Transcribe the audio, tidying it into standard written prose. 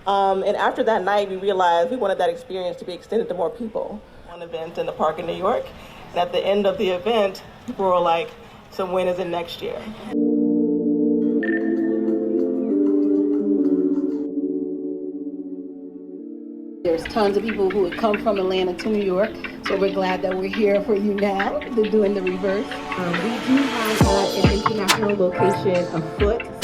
And after that night, we realized we wanted that experience to be extended to more people. One event in the park in New York, and at the end of the event, people were like, so when is it next year? There's tons of people who would come from Atlanta to New York, so we're glad that we're here for you now. They're doing the reverse. We do have an international location afoot.